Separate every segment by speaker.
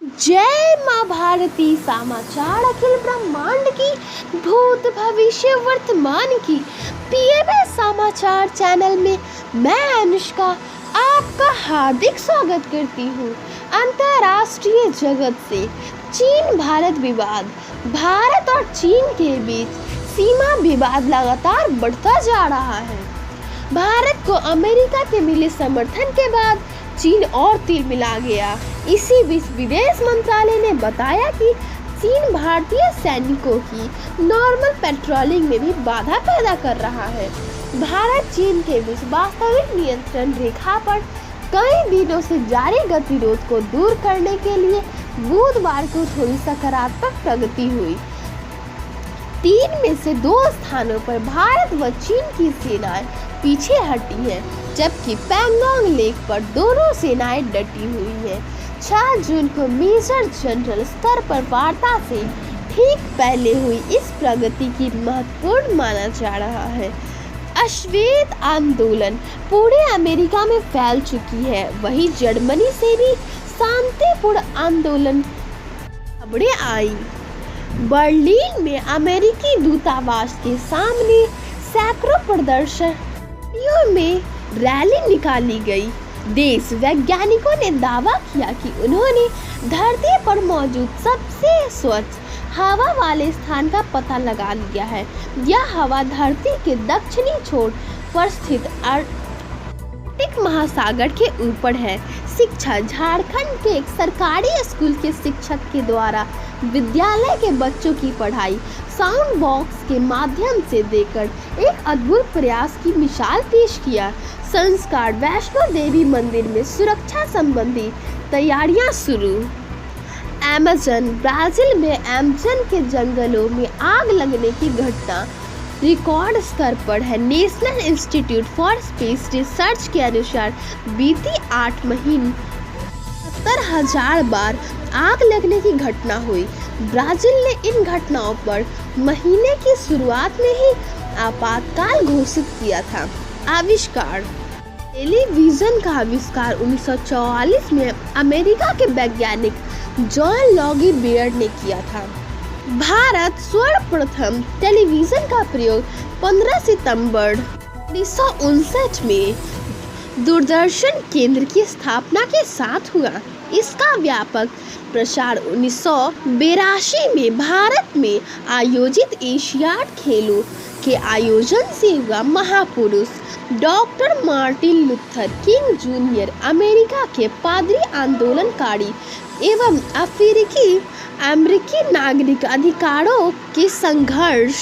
Speaker 1: जय माँ भारती समाचार अखिल ब्रह्मांड की भूत भविष्य वर्तमान की पीएमएस समाचार चैनल में मैं अनुष्का आपका हार्दिक स्वागत करती हूँ। अंतर्राष्ट्रीय जगत से चीन भारत विवाद। भारत और चीन के बीच सीमा विवाद लगातार बढ़ता जा रहा है। भारत को अमेरिका के मिले समर्थन के बाद चीन और तिल मिला गया। इसी बीच विदेश मंत्रालय ने बताया कि चीन भारतीय सैनिकों की नॉर्मल पेट्रोलिंग में भी बाधा पैदा कर रहा है। भारत चीन के बीच वास्तविक नियंत्रण रेखा पर कई दिनों से जारी गतिरोध को दूर करने के लिए बुधवार को थोड़ी सकारात्मक प्रगति हुई। 3 में से 2 स्थानों पर भारत व चीन की सेनाएं पीछे हटी हैं, जबकि पैंगोंग लेक पर दोनों सेनाएं डटी हुई हैं। 6 जून को मेजर जनरल स्तर पर वार्ता से ठीक पहले हुई इस प्रगति की महत्वपूर्ण माना जा रहा है। अश्वेत आंदोलन पूरे अमेरिका में फैल चुकी है। वहीं जर्मनी से भी शांतिपूर्ण आंदोलन खबरें आई। बर्लिन में अमेरिकी दूतावास के सामने सैकड़ों प्रदर्शनियों में रैली निकाली गई। देश वैज्ञानिकों ने दावा किया कि उन्होंने धरती पर मौजूद सबसे स्वच्छ हवा वाले स्थान का पता लगा लिया है। यह हवा धरती के दक्षिणी छोर पर स्थित आर्कटिक महासागर के ऊपर है। शिक्षा झारखंड के एक सरकारी स्कूल के शिक्षक के द्वारा विद्यालय के बच्चों की पढ़ाई साउंड बॉक्स के माध्यम से देकर एक अद्भुत प्रयास की मिसाल पेश किया। संस्कार वैष्णो देवी मंदिर में सुरक्षा संबंधी तैयारियां शुरू। अमेज़न ब्राजील में अमेज़न के जंगलों में आग लगने की घटना रिकॉर्ड स्तर पर है। National institute for space research के अनुसार बीती 8 महीने 70,000 बार आग लगने की घटना हुई। ब्राजील ने इन घटनाओं पर महीने की शुरुआत में ही आपातकाल घोषित किया था। आविष्कार टेलीविजन का आविष्कार 1944 में अमेरिका के वैज्ञानिक जॉन लॉगी बियर्ड ने किया था। भारत सर्वप्रथम टेलीविजन का प्रयोग 15 सितंबर 1959 में दूरदर्शन केंद्र की स्थापना के साथ हुआ। इसका व्यापक प्रसार 1982 में भारत में आयोजित एशियाड खेलों के आयोजन से हुआ। महापुरुष doctor Martin Luther king junior America के पादरी आंदोलनकारी एवं अमेरिकी नागरिक अधिकारों के संघर्ष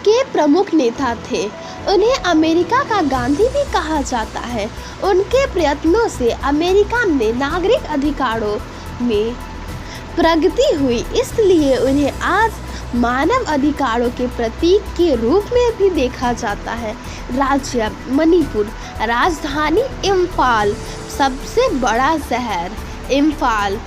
Speaker 1: के प्रमुख नेता थे। उन्हें अमेरिका का गांधी भी कहा जाता है। उनके प्रयत्नों से अमेरिका में नागरिक अधिकारों में प्रगति हुई, इसलिए उन्हें आज मानव अधिकारों के प्रतीक के रूप में भी देखा जाता है। राज्य मणिपुर, राजधानी इम्फाल, सबसे बड़ा शहर इम्फाल,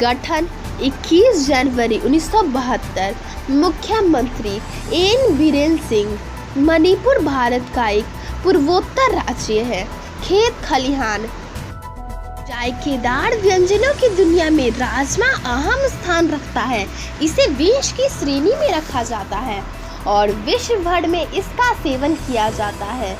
Speaker 1: गठन 21 जनवरी 1972। मुख्यमंत्री एन बीरेन सिंह। मणिपुर भारत का एक पूर्वोत्तर राज्य है। खेत खलिहान जायकेदार व्यंजनों की दुनिया में राजमा अहम स्थान रखता है। इसे विष की श्रेणी में रखा जाता है और विश्व भर में इसका सेवन किया जाता है।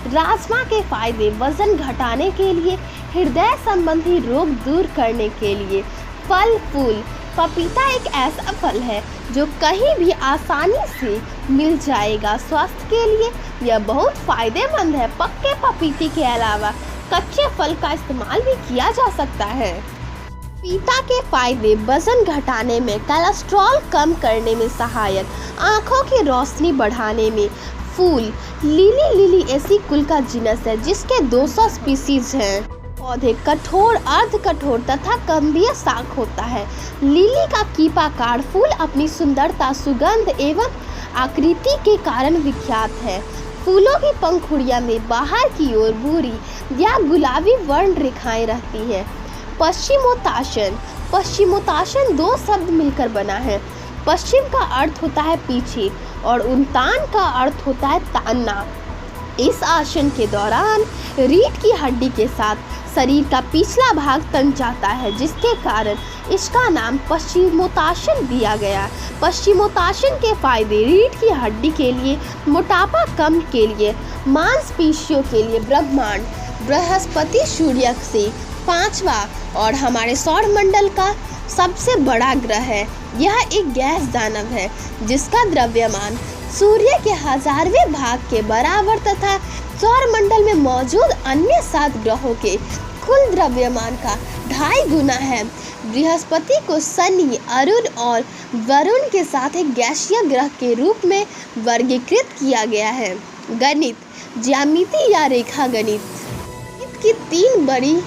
Speaker 1: राजमा के फायदे वजन घटाने के लिए, हृदय संबंधी रोग दूर करने के लिए। फल फूल पपीता एक ऐसा फल है जो कहीं भी आसानी से मिल जाएगा। स्वास्थ्य के लिए यह बहुत फायदेमंद है। पक्के पपीते के अलावा कच्चे फल का इस्तेमाल भी किया जा सकता है। पपीता के फायदे वजन घटाने में, कोलेस्ट्रॉल कम करने में सहायक, आँखों की रोशनी बढ़ाने में। फूल लिली ऐसी कुल का जिनस है जिसके 200 स्पीसीज हैं। पौधे कठोर, अर्ध कठोर तथा कंदीय शाख होता है। लिली का कीपाकार फूल अपनी सुंदरता, सुगंध एवं आकृति के कारण विख्यात है। फूलों की पंखुड़ियों में बाहर की ओर भूरी या गुलाबी वर्ण रेखाएं रहती हैं। पश्चिमोत्तासन 2 शब्द मिलकर बना है। पश्चिम का अर्थ होता है पीछे और उन्तान का अर्थ होता है तानना। इस आसन के दौरान रीढ़ की हड्डी के साथ शरीर का पिछला भाग तन जाता है, जिसके कारण इसका नाम पश्चिमोत्तासन दिया गया। पश्चिमोत्तासन के फायदे रीढ़ की हड्डी के लिए, मोटापा कम के लिए, मांसपेशियों के लिए। ब्रह्मांड, बृहस्पति सूर्य से 5वां और हमारे सौरमंडल का सबसे बड़ा ग्रह है। यह एक गैस दानव है जिसका द्रव्यमान सूर्य के 1000वें भाग के बराबर तथा सौरमंडल में मौजूद अन्य 7 ग्रहों के कुल द्रव्यमान का 2.5 गुना है। बृहस्पति को शनि, अरुण और वरुण के साथ एक गैसीय ग्रह के रूप में वर्गीकृत किया गया है। गणित, ज्यामिति या रेखा गणित की 3 बड़ी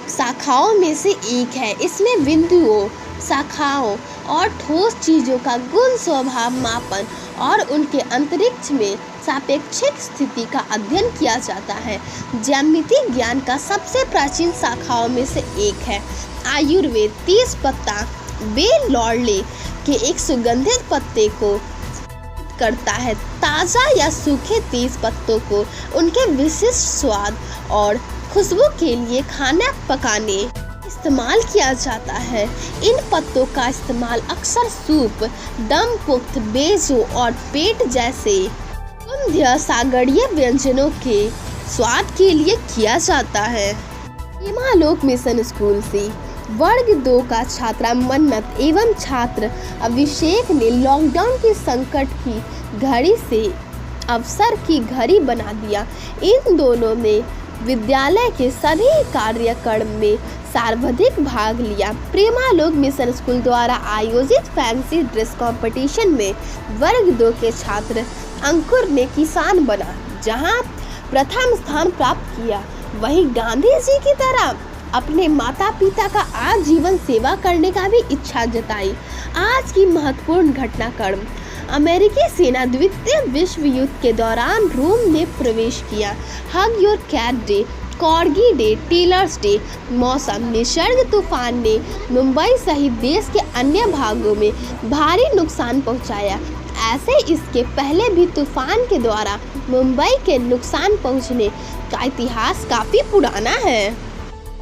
Speaker 1: शाखाओं में से एक है। इसमें बिंदुओं, शाखाओं और ठोस चीजों का गुण स्वभाव मापन और उनके अंतरिक्ष में सापेक्षिक स्थिति का अध्ययन किया जाता है। ज्यामिति ज्ञान का सबसे प्राचीन शाखाओं में से एक है। आयुर्वेद 30 पत्ता बेल लॉर्ले के एक सुगंधित पत्ते को करता है। ताज़ा या सूखे 30 पत्तों को उनके विशिष्ट स्वाद और खुशबू के लिए खाना पकाने इस्तेमाल किया जाता है। इन पत्तों का इस्तेमाल अक्सर सूप, दम पुख्त बेजों और पेट जैसे भूमध्य सागरीय व्यंजनों के स्वाद के लिए किया जाता है। प्रेमालोक मिशन स्कूल से वर्ग 2 का छात्रा मन्नत एवं छात्र अभिषेक ने लॉकडाउन के संकट की घड़ी से अवसर की घड़ी बना दिया। इन दोनों ने विद्यालय के सभी कार्यक्रम में सर्वाधिक भाग लिया। प्रेमालोक मिशन स्कूल द्वारा आयोजित फैंसी ड्रेस कंपटीशन में वर्ग 2 के छात्र अंकुर ने किसान बना, जहां प्रथम स्थान प्राप्त किया। वहीं गांधी जी की तरह अपने माता पिता का आजीवन सेवा करने का भी इच्छा जताई। आज की महत्वपूर्ण घटनाक्रम, अमेरिकी सेना द्वितीय विश्व युद्ध के दौरान रोम में प्रवेश किया। Hug your cat day, corgi day, tailors day. मौसम, निसर्ग तूफान ने मुंबई सहित देश के अन्य भागों में भारी नुकसान पहुंचाया। ऐसे इसके पहले भी तूफान के द्वारा मुंबई के नुकसान पहुंचने का इतिहास काफी पुराना है।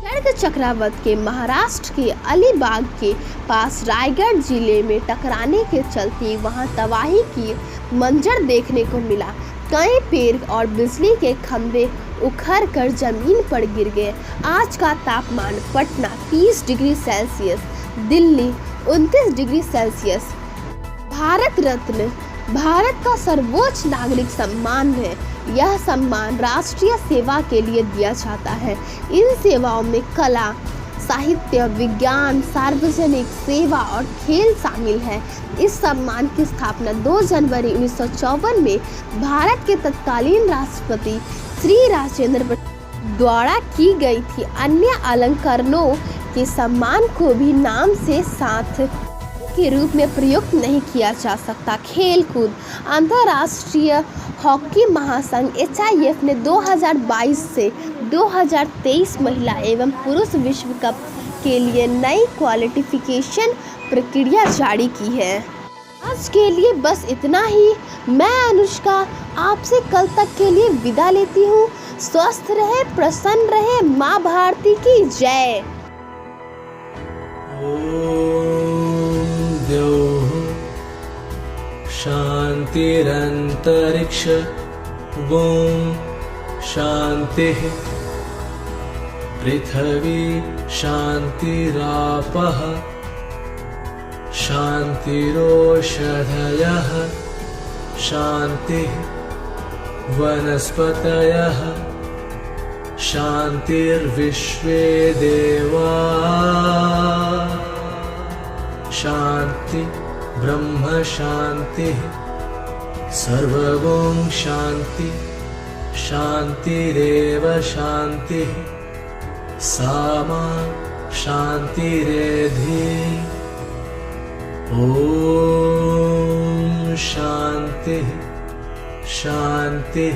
Speaker 1: निसर्ग चक्रवात के महाराष्ट्र के अलीबाग के पास रायगढ़ जिले में टकराने के चलते वहां तबाही की मंजर देखने को मिला। कई पेड़ और बिजली के खंभे उखड़ कर जमीन पर गिर गए। आज का तापमान Patna 30 degree Celsius, Delhi 29 degree Celsius. Bharat Ratna Bharat का सर्वोच्च नागरिक सम्मान है। यह सम्मान राष्ट्रीय सेवा के लिए दिया जाता है। इन सेवाओं में कला, साहित्य, विज्ञान, सार्वजनिक सेवा और खेल शामिल है। इस सम्मान की स्थापना 2 जनवरी 1954 में भारत के तत्कालीन राष्ट्रपति श्री राजेंद्र प्रसाद द्वारा की गई थी। अन्य अलंकरणों के सम्मान को भी नाम से साथ के रूप में प्रयुक्त नहीं किया जा सकता। खेलकूद, अंतर्राष्ट्रीय हॉकी महासंघ HIF ने 2022 से 2023 महिला एवं पुरुष विश्व कप के लिए नई क्वालिफिकेशन प्रक्रिया जारी की है। आज के लिए बस इतना ही। मैं अनुष्का आपसे कल तक के लिए विदा लेती हूँ। स्वस्थ रहे, प्रसन्न रहे। माँ भारती की जय।
Speaker 2: शांतिरंतरिक्ष ओम शांतिः पृथ्वी शांतिरापः शांतिरोषधयः शांतिः वनस्पतयः शांतिर्विश्वे देवा शांति ब्रह्म शांति सर्वगुण शांति शांतिरेव शांति सामा शांतिरेधि ओम शांति शांति।